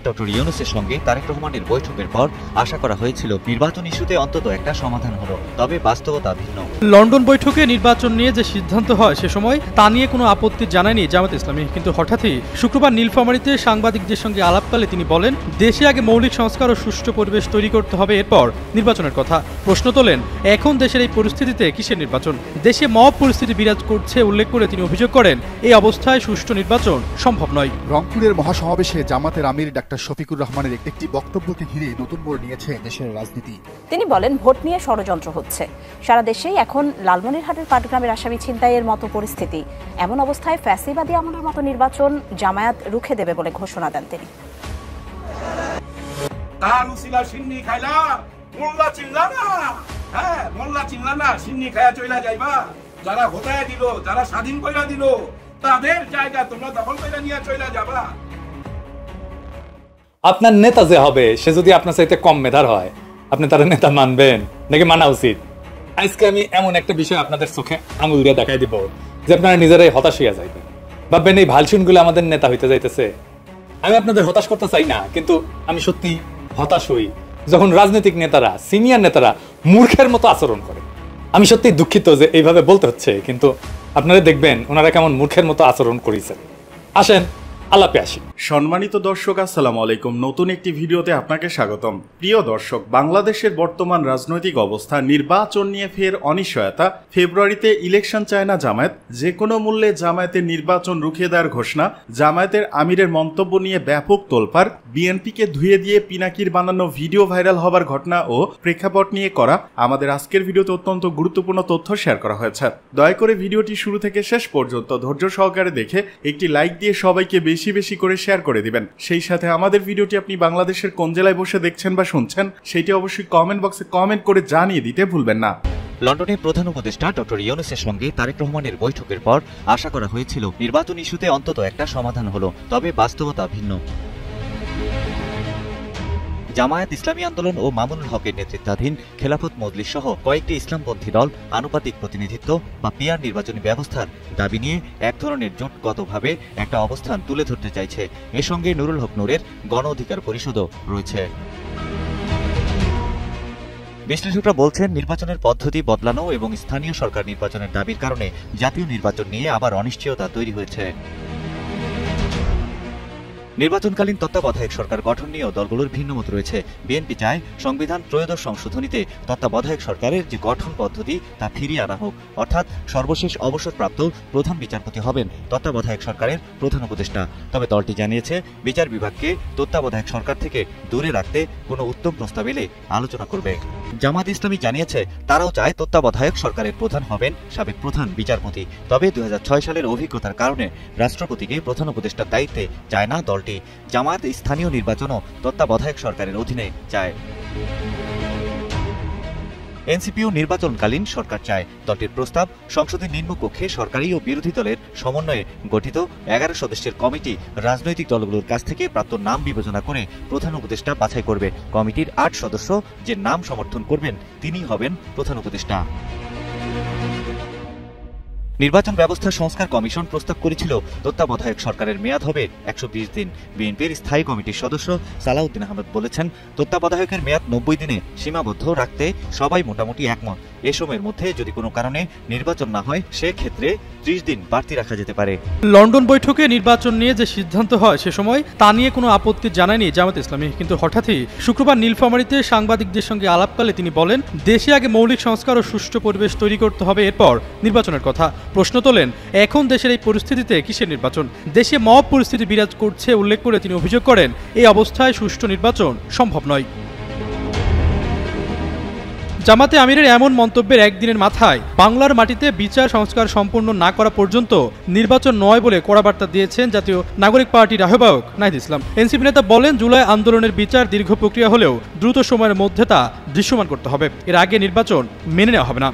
Doctor ইউনূসের সঙ্গে তারেক রহমানের বৈঠকের পর আশা করা হয়েছিল নির্বাচন ইস্যুতে অন্তত একটা সমাধান হলো, তবে বাস্তবতা ভিন্ন। লন্ডন বৈঠকে নির্বাচন নিয়ে যে সিদ্ধান্ত হয় সে সময় তা নিয়ে কোনো আপত্তি জানায়নি জামায়াত ইসলামী, কিন্তু হঠাৎই শুক্রবার নীলফামারীতে সাংবাদিকদের সঙ্গে আলাপকালে তিনি বলেন দেশে আগে মৌলিক সংস্কার ও সুষ্ঠু পরিবেশ তৈরি করতে হবে, এরপর নির্বাচনের কথা। প্রশ্ন তোলেন এখন দেশের এই পরিস্থিতিতে কিসের নির্বাচন? দেশে মব পরিস্থিতি বিরাজ করছে উল্লেখ করে তিনি অভিযোগ করেন এই অবস্থায় সুষ্ঠু নির্বাচন সম্ভব নয়। রংপুরের মহাসমাবেশে জামাতের আমির ডাক্তার শফিকুর রহমানের একটি বক্তব্যকে ঘিরে নতুন মোড় নিয়েছে দেশের রাজনীতি। তিনি বলেন ভোট নিয়ে ষড়যন্ত্র হচ্ছে, সারা দেশেই এখন লালমনিরহাটের পাটগ্রামের আসামি ছিনতাইয়ের মতো পরিস্থিতি। এমন অবস্থায় ফ্যাসিবাদী আমলের মতো নির্বাচন জামায়াত রুখে দেবে বলে ঘোষণা দেন তিনি। যারা ভোটায় দিল, যারা স্বাধীন কইরা দিল, তাদের জায়গা তোমরা দখল করে নিয়ে চলে যাবা। আপনার নেতা যে হবে সে যদি আপনার চাইতে কম মেধার হয়, আপনি তার নেতা মানবেন নাকি মানা উচিত? আজকে আমি এমন একটা বিষয় আপনাদের চোখে আঙুল দিয়ে দেখাই দিব যে আপনারা নিজেরাই হতাশ হইয়া যাইবেন। ভাববেন এই ভালসুনগুলো আমাদের নেতা হইতে যাইতেছে। আমি আপনাদের হতাশ করতে চাই না, কিন্তু আমি সত্যি হতাশ হই যখন রাজনৈতিক নেতারা, সিনিয়র নেতারা মূর্খের মতো আচরণ করে। আমি সত্যি দুঃখিত যে এইভাবে বলতে হচ্ছে, কিন্তু আপনারা দেখবেন ওনারা কেমন মূর্খের মতো আচরণ করেছেন। আসেন আলাপে আসি। সম্মানিত দর্শক, আসসালামু আলাইকুম। নতুন একটি ভিডিওতে আপনাকে স্বাগতম। প্রিয় দর্শক, বাংলাদেশের বর্তমান রাজনৈতিক অবস্থা, নির্বাচন নিয়ে ফের অনিশ্চয়তা। ফেব্রুয়ারিতে ইলেকশন চায় না জামায়াত, যে কোনো মূল্যে জামায়াতের নির্বাচন রুখে দেওয়ার ঘোষণা, জামায়াতের আমিরের মন্তব্য নিয়ে ব্যাপক তোলপাড়, বিএনপিকে ধুয়ে দিয়ে পিনাকির বানানো ভিডিও ভাইরাল হবার ঘটনা ও প্রেক্ষাপট নিয়ে করা আমাদের আজকের ভিডিওতে অত্যন্ত গুরুত্বপূর্ণ তথ্য শেয়ার করা হয়েছে। দয়া করে ভিডিওটি শুরু থেকে শেষ পর্যন্ত ধৈর্য সহকারে দেখে একটি লাইক দিয়ে সবাইকে বেশি বেশি করে শেয়ার করে দিবেন। সেই সাথে আমাদের ভিডিওটি আপনি বাংলাদেশের কোন জেলায় বসে দেখছেন বা শুনছেন সেটি অবশ্যই কমেন্ট বক্সে কমেন্ট করে জানিয়ে দিতে ভুলবেন না। লন্ডনে প্রধান উপদেষ্টা ডক্টর ইউনূসের সঙ্গে তারেক রহমানের বৈঠকের পর আশা করা হয়েছিল নির্বাচন ইস্যুতে অন্তত একটা সমাধান হলো, তবে বাস্তবতা ভিন্ন। জামায়াত ইসলামী আন্দোলন ও মামুনুল হকের নেতৃত্বাধীন খেলাফত মজলিস সহ কয়েকটি ইসলামপন্থী দল আনুপাতিক প্রতিনিধিত্ব বা পিআর নির্বাচনী ব্যবস্থার দাবি নিয়ে এক ধরনের জোটগতভাবে একটা অবস্থান তুলে ধরতে চাইছে। এর সঙ্গে নুরুল হক নূরের গণ অধিকার পরিষদও রয়েছে। বিশ্লেষকরা বলছেন নির্বাচনের পদ্ধতি বদলানো এবং স্থানীয় সরকার নির্বাচনের দাবির কারণে জাতীয় নির্বাচন নিয়ে আবার অনিশ্চয়তা তৈরি হয়েছে। নির্বাচনকালীন তত্ত্বাবধায়ক সরকার গঠন নিয়েও দলগুলোর ভিন্নমত রয়েছে। বিএনপি চায় সংবিধান ত্রয়োদশ সংশোধনীতে তত্ত্বাবধায়ক সরকারের যে গঠন পদ্ধতি তা ফিরিয়ে আনা হোক, অর্থাৎ সর্বশেষ অবসরপ্রাপ্ত প্রধান বিচারপতি হবেন তত্ত্বাবধায়ক সরকারের প্রধান উপদেষ্টা। তবে দলটি জানিয়েছে বিচার বিভাগকে তত্ত্বাবধায়ক সরকার থেকে দূরে রাখতে কোনো উত্তম প্রস্তাব এলে আলোচনা করবে। জামায়াত ইসলামী জানিয়েছে তারাও চায় তত্ত্বাবধায়ক সরকারের প্রধান হবেন সাবেক প্রধান বিচারপতি। তবে 2006 সালের অভিজ্ঞতার কারণে রাষ্ট্রপতিকে প্রধান উপদেষ্টার দায়িত্বে চায় না দলটি। জামায়াত স্থানীয় নির্বাচনও তত্ত্বাবধায়ক সরকারের অধীনে চায়। এনসিপিও নির্বাচনকালীন সরকার চায়। দলটির প্রস্তাব সংসদের নিম্নকক্ষে সরকারি ও বিরোধী দলের সমন্বয়ে গঠিত 11 সদস্যের কমিটি রাজনৈতিক দলগুলোর কাছ থেকে প্রাপ্ত নাম বিবেচনা করে প্রধান উপদেষ্টা বাছাই করবে। কমিটির 8 সদস্য যে নাম সমর্থন করবেন তিনি হবেন প্রধান উপদেষ্টা। নির্বাচন ব্যবস্থা সংস্কার কমিশন প্রস্তাব করেছিল তত্ত্বাবধায়ক সরকারের মেয়াদ হবে 120 দিন। বিএনপির স্থায়ী কমিটির সদস্য সালাউদ্দিন আহমেদ বলেছেন তত্ত্বাবধায়কের মেয়াদ 90 দিনে সীমাবদ্ধ রাখতে সবাই মোটামুটি একমত। এ সময়ের মধ্যে যদি কোনো কারণে নির্বাচন না হয় সেক্ষেত্রে 30 দিন বাড়তি রাখা যেতে পারে। লন্ডন বৈঠকে নির্বাচন নিয়ে যে সিদ্ধান্ত হয় সে সময় তা নিয়ে কোনো আপত্তি জানায়নি জামায়াত ইসলামী, কিন্তু হঠাৎই শুক্রবার নীলফামারীতে সাংবাদিকদের সঙ্গে আলাপকালে তিনি বলেন দেশে আগে মৌলিক সংস্কার ও সুষ্ঠু পরিবেশ তৈরি করতে হবে, এরপর নির্বাচনের কথা। প্রশ্ন তোলেন এখন দেশের এই পরিস্থিতিতে কিসের নির্বাচন? দেশে মব পরিস্থিতি বিরাজ করছে উল্লেখ করে তিনি অভিযোগ করেন এই অবস্থায় সুষ্ঠু নির্বাচন সম্ভব নয়। জামাতে আমিরের এমন মন্তব্যের একদিনের মাথায় বাংলার মাটিতে বিচার সংস্কার সম্পূর্ণ না করা পর্যন্ত নির্বাচন নয় বলে কড়া বার্তা দিয়েছেন জাতীয় নাগরিক পার্টির আহ্বায়ক নাহিদ ইসলাম। এনসিপি নেতা বলেন জুলাই আন্দোলনের বিচার দীর্ঘ প্রক্রিয়া হলেও দ্রুত সময়ের মধ্যে তা দৃশ্যমান করতে হবে, এর আগে নির্বাচন মেনে নেওয়া হবে না।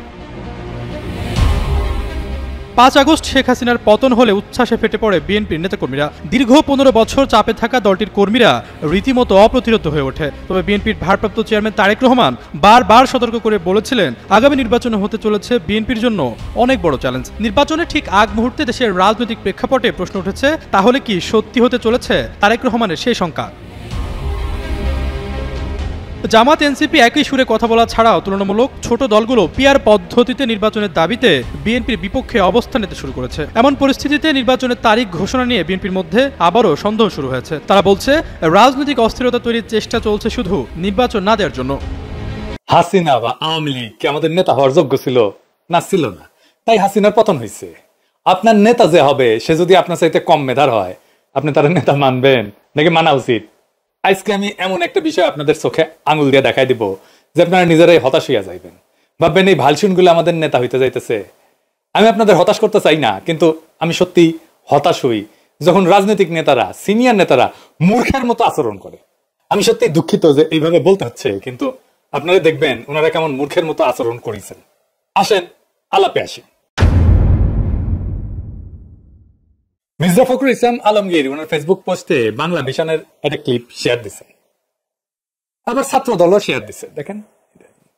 5 আগস্ট শেখ হাসিনার পতন হলে উচ্ছ্বাসে ফেটে পড়ে বিএনপির নেতাকর্মীরা। দীর্ঘ 15 বছর চাপে থাকা দলটির কর্মীরা রীতিমতো অপ্রতিরোধ হয়ে ওঠে। তবে বিএনপির ভারপ্রাপ্ত চেয়ারম্যান তারেক রহমান বারবার সতর্ক করে বলেছিলেন আগামী নির্বাচনে হতে চলেছে বিএনপির জন্য অনেক বড় চ্যালেঞ্জ। নির্বাচনের ঠিক আগ মুহূর্তে দেশের রাজনৈতিক প্রেক্ষাপটে প্রশ্ন উঠেছে তাহলে কি সত্যি হতে চলেছে তারেক রহমানের সেই শঙ্কা? জামাত এনসিপি একই সুরে কথা বলা ছাড়াও তুলনামূলক ছোট দলগুলো পিআর পদ্ধতিতে নির্বাচনের দাবিতে বিএনপির বিপক্ষে অবস্থান নিতে শুরু করেছে। এমন পরিস্থিতিতে নির্বাচনের তারিখ ঘোষণা নিয়ে বিএনপির মধ্যে আবারও সন্দেহ শুরু হয়েছে। তারা বলছে রাজনৈতিক অস্থিরতা তৈরির চেষ্টা চলছে শুধু নির্বাচন না দেওয়ার জন্য। হাসিনা বা আওয়ামী লীগ কি আমাদের নেতা হওয়ার যোগ্য ছিল? না, ছিল না। তাই হাসিনার পতন হয়েছে। আপনার নেতা যে হবে সে যদি আপনার চাইতে কম মেধার হয়, আপনি তার নেতা মানবেন নাকি মানা উচিত? আজকে আমি এমন একটা বিষয় আপনাদের চোখে আঙুল দিয়ে দেখাই দিব যে আপনারা নিজেরাই হতাশ হইয়া যাইবেন, ভাববেন এই ভালসুনগুলো আমাদের নেতা হইতে যাইতেছে। আমি আপনাদের হতাশ করতে চাই না, কিন্তু আমি সত্যি হতাশ হই যখন রাজনৈতিক নেতারা, সিনিয়র নেতারা মূর্খের মতো আচরণ করে। আমি সত্যি দুঃখিত যে এইভাবে বলতে হচ্ছে, কিন্তু আপনারা দেখবেন ওনারা কেমন মূর্খের মতো আচরণ করেছেন। আসেন আলাপে আসি। মির্জা ফখরুল ইসলাম আলমগীর ওনার ফেসবুক পোস্টে বাংলা ভিশনের একটা ক্লিপ শেয়ার দিছে, আবার ছাত্র দলও শেয়ার দিছে। দেখেন,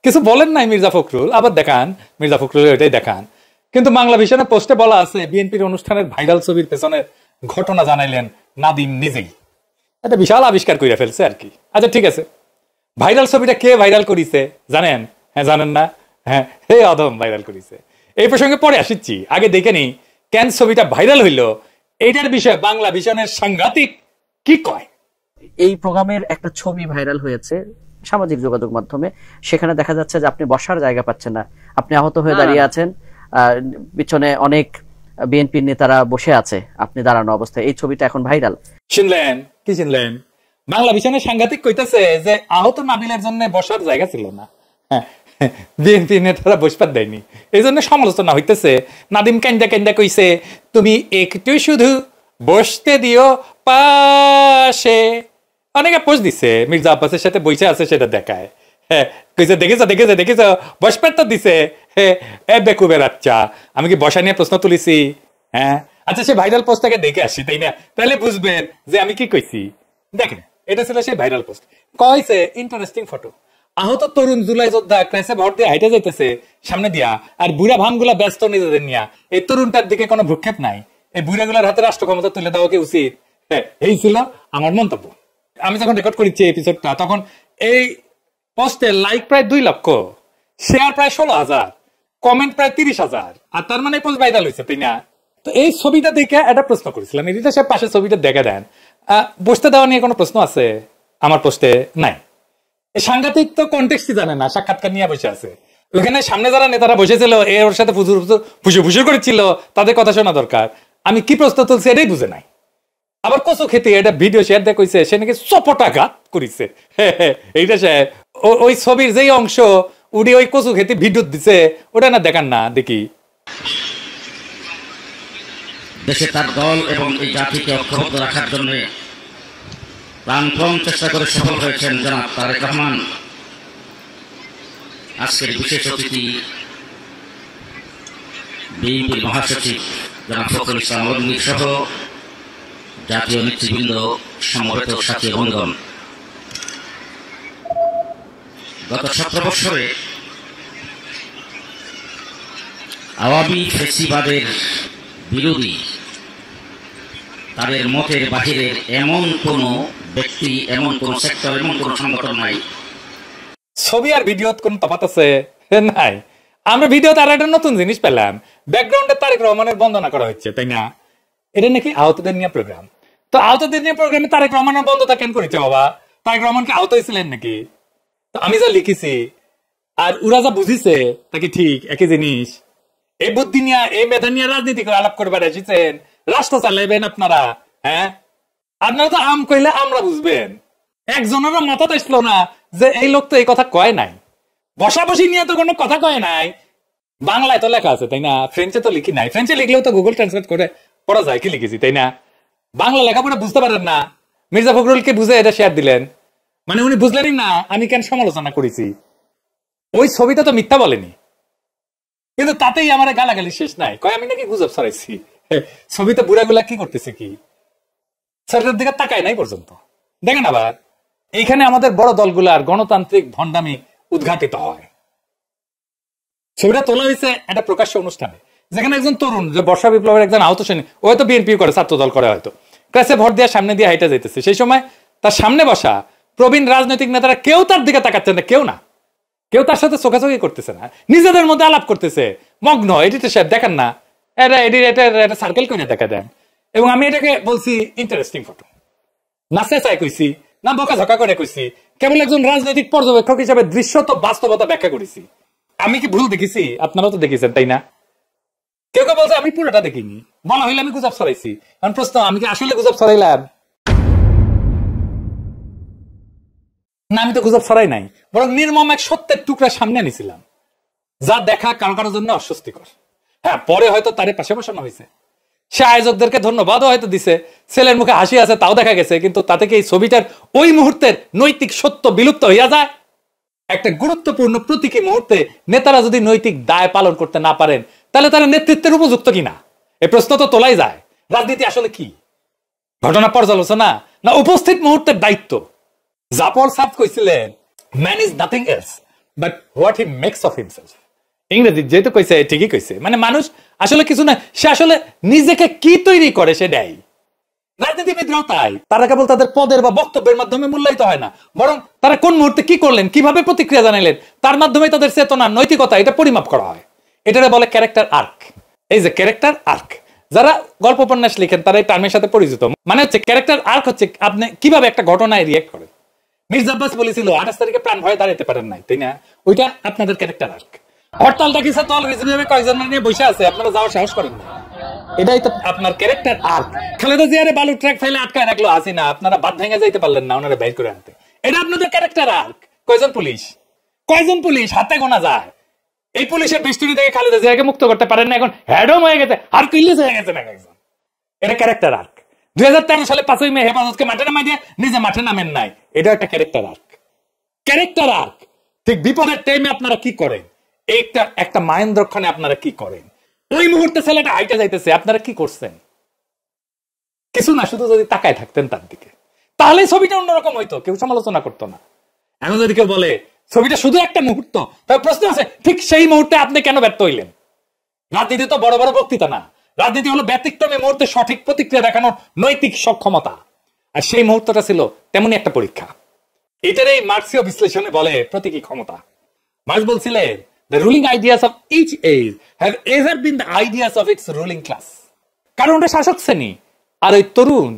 কিছু বলেন নাই মির্জা ফখরুল, আবার দেখান মির্জা ফখরুল, এটাই দেখান। কিন্তু বাংলা ভিশনের পোস্টে বলা আছে বিএনপির অনুষ্ঠানের ভাইরাল ছবির পেছনের ঘটনা জানাইলেন নাদিম নিজেই। একটা বিশাল আবিষ্কার করে ফেলছে আর কি। আচ্ছা ঠিক আছে, ভাইরাল ছবিটা কে ভাইরাল করিছে জানেন? হ্যাঁ, জানেন না? হ্যাঁ, হে অধম ভাইরাল করিছে। এই প্রসঙ্গে পরে আসিচ্ছি, আগে দেখে নি কেন ছবিটা ভাইরাল হইল। এইটার বিষয়ে বাংলা ভিশনের সাংঘাতিক কি কয়। এই প্রোগ্রামের একটা ছবি ভাইরাল হয়েছে সামাজিক যোগাযোগ মাধ্যমে। সেখানে দেখা যাচ্ছে যে আপনি বসার জায়গা পাচ্ছেন না, আপনি আহত হয়ে দাঁড়িয়ে আছেন, পিছনে অনেক বিএনপির নেতারা বসে আছে, আপনি দাঁড়ানো অবস্থায়। এই ছবিটা এখন ভাইরাল। শুনলেন? কি শুনলেন? বাংলা ভিশনের সাংঘাতিক কইতেছে যে আহত নাবিলের জন্য বসার জায়গা ছিল না, বিএনপি নেতারা বসবার দেয়নি, এই জন্য সমালোচনা হইতেছে। নাদিম কান্দা কান্দা কইছে তুমি একটু শুধু বসতে দিও পাশে। অনেকে পোস্ট দিছে মির্জা আব্বাসের সাথে বসে আছে, সেটা দেখায়। হ্যাঁ, কইছে দেখেছো দেখেছো দেখেছো বসবার তো দিছে। হ্যাঁ, এ বেকুবের আচ্ছা, আমি কি বসা নিয়ে প্রশ্ন তুলিছি? হ্যাঁ, আচ্ছা সে ভাইরাল পোস্টটাকে দেখে আসি, তাই না? তাহলে বুঝবেন যে আমি কি কইছি। দেখেন, এটা ছিল সেই ভাইরাল পোস্ট। কইছে ইন্টারেস্টিং ফটো, আহত তরুণ জুলাই যোদ্ধা ক্রেসে ভর দিয়ে হাইটে যাইতেছে সামনে দিয়া, আর বুড়া ভামগুলা ব্যস্ত নিজেদের নিয়া। এই তরুণটার দিকে কোনো ভ্রুক্ষেপ নাই। এই বুড়াগুলার হাতে রাষ্ট্র ক্ষমতা তুলে দেওয়া কি উচিত? হ্যাঁ, এই ছিল আমার মন্তব্য। আমি যখন রেকর্ড করেছি এপিসোডটা, তখন এই পোস্টে লাইক প্রায় 2 লক্ষ, শেয়ার প্রায় 16,000, কমেন্ট প্রায় 30,000। আর তার মানে পোস্ট ভাইরাল হয়েছে, তাই না? তো এই ছবিটা দেখে একটা প্রশ্ন করেছিলাম, এদিকে সে পাশের ছবিটা দেখে দেন, বসতে দেওয়া নিয়ে কোনো প্রশ্ন আছে? আমার পোস্টে নাই। সাংঘাতিক তো কন্টেক্সটই জানে না, সাক্ষাৎকার নিয়ে বসে আছে। ওখানে সামনে যারা নেতারা বসেছিল ওর সাথে ফুসুর করেছিল, তাদের কথা শোনা দরকার। আমি কি প্রশ্ন তুলছি এটাই বুঝে নাই। আবার কচু খেতে এটা ভিডিও শেয়ার দিয়ে কইছে সে নাকি চপটাঘাত করিছে। এইটা সে ওই ছবির যেই অংশ উড়ি ওই কচু খেতে ভিডিও দিছে, ওটা না দেখান না দেখি। দেশে তার দল এবং এই জাতিকে ঐক্যবদ্ধ রাখার জন্য প্রাণপণ চেষ্টা করে সফল হয়েছেন জনাব তারেক রহমান। আজকের বিশেষ অতিথি বিএনপির মহাসচিব জনাব ফখরুল ইসলাম আলমগীর সহ জাতীয় নেতৃবৃন্দ, সমবেত সাথী বন্ধুগণ, গত 17 বছরে আওয়ামী ফ্যাসিবাদের বিরোধী তাদের মতের বাহিরের এমন কোন ব্যক্তি, এমন কোন সেক্টর, এমন কোন সংগঠন নাই। ছবি আর ভিডিও কোন তফাৎ আছে? নাই। আমরা ভিডিওতে আর একটা নতুন জিনিস পেলাম, ব্যাকগ্রাউন্ডে তারেক রহমানের বন্দনা করা হচ্ছে, তাই না? এটা নাকি আহতদের নিয়ে প্রোগ্রাম। তো আহতদের নিয়ে প্রোগ্রামে তারেক রহমানের বন্ধতা কেন করেছে বাবা? তারেক রহমানকে আহত হয়েছিলেন নাকি? তো আমি যা লিখেছি আর ওরা যা বুঝিছে তা কি ঠিক একই জিনিস? এই বুদ্ধি নিয়ে, এই মেধা নিয়ে রাজনীতি করে আলাপ করবার এসেছেন, রাষ্ট্র চালাইবেন আপনারা। হ্যাঁ, আপনারা তো আম কইলে আমরা বুঝবেন। একজনেরও মাথা আসলো না যে এই লোক তো এই কথা কয় নাই, বসাবসি নিয়ে তো কোনো কথা কয় নাই। বাংলায় তো লেখা আছে, তাই না? ফ্রেঞ্চে তো লিখি নাই। ফ্রেঞ্চে লিখলেও তো গুগল ট্রান্সলেট করে পড়া যায় কি লিখেছি, তাই না? বাংলা লেখাপড়া বুঝতে পারেন না, মির্জা ফখরুলকে বুঝে এটা শেয়ার দিলেন, মানে উনি বুঝলেনই না আমি কেন সমালোচনা করেছি। ওই ছবিটা তো মিথ্যা বলেনি, কিন্তু তাতেই আমার গালাগালি শেষ নাই, কয় আমি নাকি গুজব ছড়াইছি। ছবিতে বুড়াগুলা কি করতেছে, কি সেটার দিকে তাকায় নাই পর্যন্ত। দেখেন আবার এইখানে আমাদের বড় দলগুলার গণতান্ত্রিক ভণ্ডামি উদ্ঘাটিত হয়। ছবিটা তোলা হয়েছে একটা প্রকাশ্য অনুষ্ঠানে, যেখানে একজন তরুণ, যে বর্ষা বিপ্লবের একজন আহত শ্রেণী, ও হয়তো বিএনপি করে, ছাত্র দল করে, হয়তো ক্লাসে ভর দেওয়ার সামনে দিয়ে হাইটা যাইতেছে। সেই সময় তার সামনে বসা প্রবীণ রাজনৈতিক নেতারা কেউ তার দিকে তাকাচ্ছেন না, কেউ না, কেউ তার সাথে চোখাচোখি করতেছে না, নিজেদের মধ্যে আলাপ করতেছে, মগ্ন। এডিটর সাহেব দেখেন না, এটা সার্কেল করে দেখা দেন। এবং আমি এটাকে বলছি ইন্টারেস্টিং ফটো, না চেঁচাই কইছি, না বকাঝকা করে কইছি, কেবল একজন রাজনৈতিক পর্যবেক্ষক হিসেবে দৃশ্যত বাস্তবতা ব্যাখ্যা করেছি। আমি কি ভুল দেখেছি? আপনারাও তো দেখেছেন, তাই না? কেউ কেউ বলছে আমি পুরোটা দেখিনি, বলা হইলে আমি গুজব ছড়াইছি। কারণ প্রশ্ন, আমি কি আসলে গুজব ছড়াইলাম? না, আমি তো গুজব ছড়াই নাই, বরং নির্মম এক সত্যের টুকরা সামনে আনিছিলাম, যা দেখা কারো কারোর জন্য অস্বস্তিকর। হ্যাঁ, পরে হয়তো তারে পাশে বসানো হয়েছে, সে আয়োজকদেরকে ধন্যবাদও হয়তো দিছে, ছেলের মুখে হাসি আছে তাও দেখা গেছে, কিন্তু তাতে কি এই ছবিটার ওই মুহূর্তের নৈতিক সত্য বিলুপ্ত হইয়া যায়? একটা গুরুত্বপূর্ণ প্রতীকী মুহূর্তে নেতারা যদি নৈতিক দায় পালন করতে না পারেন, তাহলে তারা নেতৃত্বের উপযুক্ত কিনা এই প্রশ্ন তো তোলাই যায়। রাজনীতি আসলে কি? ঘটনা পর্যালোচনা না উপস্থিত মুহূর্তের দায়িত্ব? জাপর সাহেব কইছিলেন, man is nothing else but what he makes of himself. ইংরেজি যেহেতু কইছে ঠিকই কইছে, মানে মানুষ আসলে কিছু না, সে আসলে নিজেকে কি তৈরি করে সেটাই। রাজনীতিবিদরাও তাই, তারা কেবল তাদের পদের বা বক্তব্যের মাধ্যমে মূল্যায়িত হয় না, বরং তারা কোন মুহূর্তে কি করলেন, কিভাবে প্রতিক্রিয়া জানাইলেন, তার মাধ্যমে তাদের চেতনা, নৈতিকতা এটা পরিমাপ করা হয়। এটারে বলে ক্যারেক্টার আর্ক। এই যে ক্যারেক্টার আর্ক, যারা গল্প উপন্যাস লিখেন তারা এই টার্মের সাথে পরিচিত। মানে হচ্ছে ক্যারেক্টার আর্ক হচ্ছে আপনি কিভাবে একটা ঘটনায় রিয়েক্ট করেন। মির্জা আব্বাস বলেছিল 28 তারিখে প্রাণ ভয়ে দাঁড়াতে পারেন নাই, তাই না? ওইটা আপনাদের ক্যারেক্টার আর্ক। হরতালটা কিছু তল হিসেবে কয়েকজন নিয়ে বসে আছে, আপনারা যাওয়ার সাহস করেন না, এটাই তো আপনার ক্যারেক্টার আর্ক। খালেদা জিয়ারে বালু ট্রাক ফেলে আটকায় রাখলো হাসিনা, আপনারা বাদ ভেঙে যাইতে পারলেন না ওনারা বাইর করে আনতে, এটা আপনাদের ক্যারেক্টার আর্ক। কয়জন পুলিশ হাতে গোনা যায়, এই পুলিশের বিস্তুরি থেকে খালেদা জিয়াকে মুক্ত করতে পারেন না, এখন হেডম হয়ে গেছে, আর কিল্লিস হয়ে গেছে না একজন। এটা ক্যারেক্টার আর্ক। 2013 সালে 5ই মে হেফাজতকে মাঠে নামাই দিয়ে নিজে মাঠে নামেন নাই, এটা একটা ক্যারেক্টার আর্ক। ক্যারেক্টার আর্ক ঠিক বিপদের টাইমে আপনারা কি করেন, এইটা একটা মাহেন্দ্রক্ষণে আপনারা কি করেন, ওই মুহূর্তে ছেলেটা হাইটে যাইতেছে, আপনারা কি করছেন? কিছু না, শুধু যদি তাকায় থাকতেন তার দিকে, তাহলে ছবিটা অন্যরকম হইতো, কেউ সমালোচনা করতো না। এখন যদি কেউ বলে ছবিটা শুধু একটা মুহূর্ত, তবে প্রশ্ন আছে ঠিক সেই মুহূর্তে আপনি কেন ব্যর্থ হইলেন? রাজনীতি তো বড় বড় বক্তৃতা না, রাজনীতি হলো ব্যতিক্রমে মুহূর্তে সঠিক প্রতিক্রিয়া দেখানোর নৈতিক সক্ষমতা, আর সেই মুহূর্তটা ছিল তেমনি একটা পরীক্ষা। এটার এই মার্ক্সীয় বিশ্লেষণে বলে প্রতীকী ক্ষমতা। মার্ক্স বলছিলেন, the ruling ideas of each age have ever been the ideas of its ruling class. কারণ ওটা শাসক শ্রেণী, আর ওই তরুণ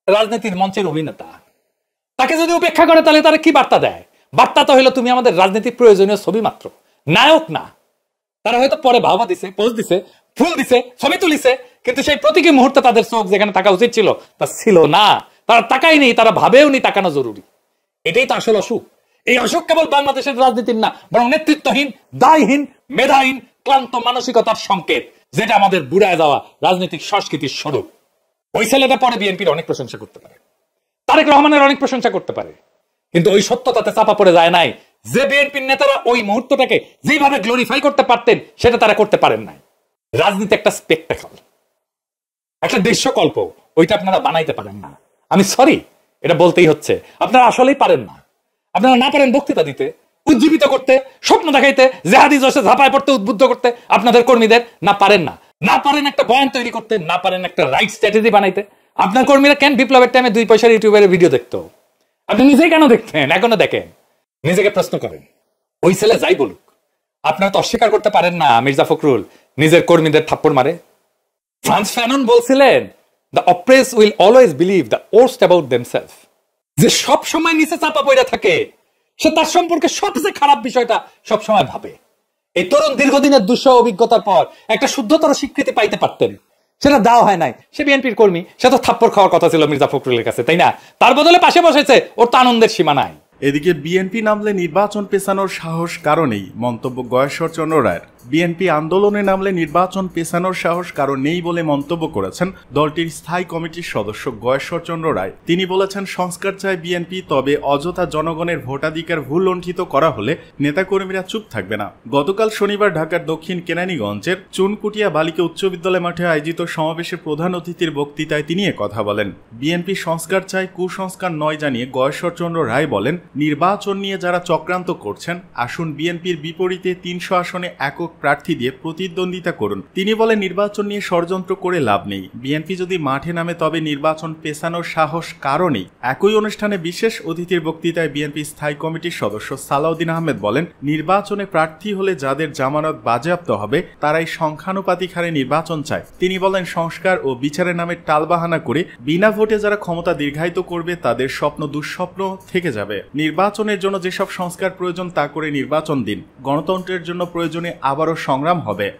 রাজনীতির মঞ্চের অভিনেতা। তাকে যদি উপেক্ষা করে তাহলে তারা কি বার্তা দেয়? বার্তা তো হলো তুমি আমাদের রাজনীতির প্রয়োজনীয় ছবি মাত্র, নায়ক না। তারা হয়তো পরে ভাবা দিছে, পোস্ট দিছে, ফুল দিছে, ছবি তুলিছে, কিন্তু সেই প্রতীকী মুহূর্তে তাদের চোখ যেখানে থাকা উচিত ছিল তা ছিল না, তারা তাকায়নি, তারা ভাবেও নি তাকানো জরুরি। এটাই তো আসল অসুখ। এই অসুখ কেবল বাংলাদেশের রাজনীতির না, বরং নেতৃত্বহীন, দায়হীন, মেধাহীন, ক্লান্ত মানসিকতার সংকেত, যেটা আমাদের বুড়ায় যাওয়া রাজনৈতিক সংস্কৃতির স্বরূপ। ওই ছেলেটা পরে বিএনপির অনেক প্রশংসা করতে পারে, তারেক রহমানের অনেক প্রশংসা করতে পারে, কিন্তু ওই সত্যতাতে চাপা পড়ে যায় নাই যে বিএনপির নেতারা ওই মুহূর্তটাকে যেভাবে গ্লোরিফাই করতে পারতেন সেটা তারা করতে পারেন নাই। রাজনীতি একটা স্পেকটাকল, একটা দৃশ্যকল্প, ওইটা আপনারা বানাইতে পারেন না। আমি সরি, এটা বলতেই হচ্ছে, আপনারা আসলেই পারেন না। আপনারা না পারেন বক্তৃতা দিতে, উজ্জীবিত করতে, স্বপ্ন দেখাইতে, জেহাদি জোশে ঝাঁপায় পড়তে, উদ্বুদ্ধ করতে আপনাদের কর্মীদের, না পারেন না। না পারেন একটা বয়ান তৈরি করতে, না পারেন একটা রাইট স্ট্র্যাটেজি বানাইতে। আপনার কর্মীরা কেন বিপ্লবের টাইমে 2 পয়সার ইউটিউবের ভিডিও দেখতো? আপনি নিজেই কেন দেখতেন? এখনো দেখেন? নিজেকে প্রশ্ন করেন। ওই ছেলে যাই বলুক, আপনারা তো অস্বীকার করতে পারেন না মির্জা ফখরুল নিজের কর্মীদের থাপ্পড় মারে। ফ্রান্স ফ্যানন বলছিলেন, the oppress will always believe the worst about themself. যে সব সময় নিচে চাপা পড়ে থাকে সে তার সম্পর্কে সবচেয়ে খারাপ বিষয়টা সব সময় ভাবে। এই তরুণ দীর্ঘদিনের দুঃসহ অভিজ্ঞতার পর একটা শুদ্ধতর স্বীকৃতি পাইতে পারতেন, সেটা দেওয়া হয় নাই। সে বিএনপির কর্মী, সে তো থাপ্পড় খাওয়ার কথা ছিল মির্জা ফখরুলের কাছে, তাই না? তার বদলে পাশে বসেছে, ওর তো আনন্দের সীমা নাই। এদিকে বিএনপি নামলে নির্বাচন পেছানোর সাহস কারণেই মন্তব্য গয়েশ্বরচন্দ্র রায়ের। বিএনপি আন্দোলনে নামলে নির্বাচন পেছানোর সাহস কারণ নেই বলে মন্তব্য করেছেন দলটির স্থায়ী কমিটির সদস্য গয়েশ্বরচন্দ্র রায়। তিনি বলেছেন, সংস্কার চায় বিএনপি, তবে অযথা জনগণের ভোটাধিকার ভুল লণ্ঠিত করা হলে নেতাকর্মীরা চুপ থাকবে না। গতকাল শনিবার ঢাকার দক্ষিণ কেরানীগঞ্জের চুনকুটিয়া বালিকা উচ্চ বিদ্যালয় মাঠে আয়োজিত সমাবেশে প্রধান অতিথির বক্তৃতায় তিনি কথা বলেন। বিএনপি সংস্কার চায়, কুসংস্কার নয় জানিয়ে গয়েশ্বরচন্দ্র রায় বলেন, নির্বাচন নিয়ে যারা চক্রান্ত করছেন, আসুন বিএনপির বিপরীতে 300 আসনে একক প্রার্থী দিয়ে প্রতিদ্বন্দ্বিতা করুন। তিনি বলেন, নির্বাচন নিয়ে ষড়যন্ত্র করে লাভ নেই। বিএনপি যদি মাঠে নামে তবে নির্বাচন পেছানোর সাহস কারো নেই। একই অনুষ্ঠানে বিশেষ অতিথির বক্তৃতায় বিএনপি স্থায়ী কমিটির সদস্য সালাউদ্দিন আহমেদ বলেন, নির্বাচনে প্রার্থী হলে যাদের জামানত বাজেয়াপ্ত হবে তারাই সংখ্যানুপাতিক হারে নির্বাচন চায়। তিনি বলেন, সংস্কার ও বিচারের নামে টালবাহানা করে বিনা ভোটে যারা ক্ষমতা দীর্ঘায়িত করবে তাদের স্বপ্ন দুঃস্বপ্ন থেকে যাবে। নির্বাচনের জন্য যেসব সংস্কার প্রয়োজন তা করে নির্বাচন দিন। গণতন্ত্রের জন্য প্রয়োজনে আবারও সংগ্রাম হবে।